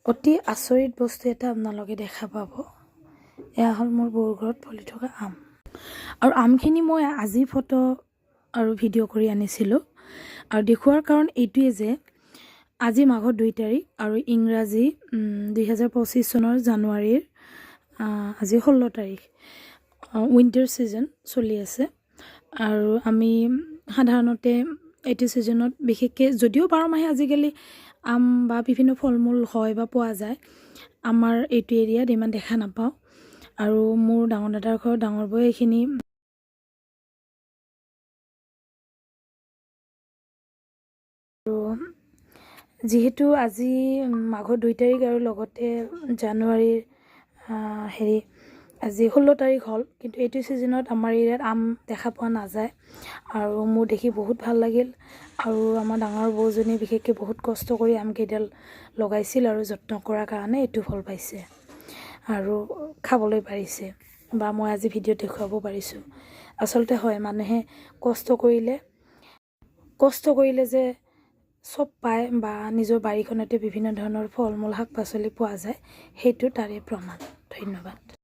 অতি আচৰিত বস্তু এটা আপোনালোকে দেখা পাব। এয়া হ'ল মোৰ বৌৰ ঘৰত ফলি থকা আম। আৰু আমখিনি মই আজি ফটো আৰু ভিডিঅ' কৰি আনিছিলোঁ। আৰু দেখুওৱাৰ কাৰণ এইটোৱে যে আজি মাঘৰ 2 তাৰিখ আৰু ইংৰাজী 2025 চনৰ জানুৱাৰীৰ আজি 16 তাৰিখ। উইণ্টাৰ ছিজন চলি আছে। আৰু আমি সাধাৰণতে এইটো ছিজনত বিশেষকৈ যদিও 12 মাহে আজিকালি আম বা বিভিন্ন ফল মূল হয় বা পোৱা যায়, আমাৰ এইটো এৰিয়াত ইমান দেখা নাপাওঁ। আৰু মোৰ ডাঙৰ দাদাৰ ঘৰত ডাঙৰ বৌ এইখিনি আৰু যিহেতু আজি মাঘৰ 2 তাৰিখ আৰু লগতে জানুৱাৰীৰ আজি 16 তাৰিখ হ'ল, কিন্তু এইটো ছিজনত আমাৰ এৰিয়াত আম দেখা পোৱা নাযায়। আৰু মোৰ দেখি বহুত ভাল লাগিল। আৰু আমাৰ ডাঙৰ বৌজনী বিশেষকৈ বহুত কষ্ট কৰি আমকেইডাল লগাইছিল আৰু যত্ন কৰাৰ কাৰণে এইটো ফল পাইছে আৰু খাবলৈ পাৰিছে, বা মই আজি ভিডিঅ'ত দেখুৱাব পাৰিছোঁ। আচলতে হয়, মানুহে কষ্ট কৰিলে যে চব পায়, বা নিজৰ বাৰীখনতে বিভিন্ন ধৰণৰ ফল মূল শাক পাচলি পোৱা যায়, সেইটো তাৰে প্ৰমাণ। ধন্যবাদ।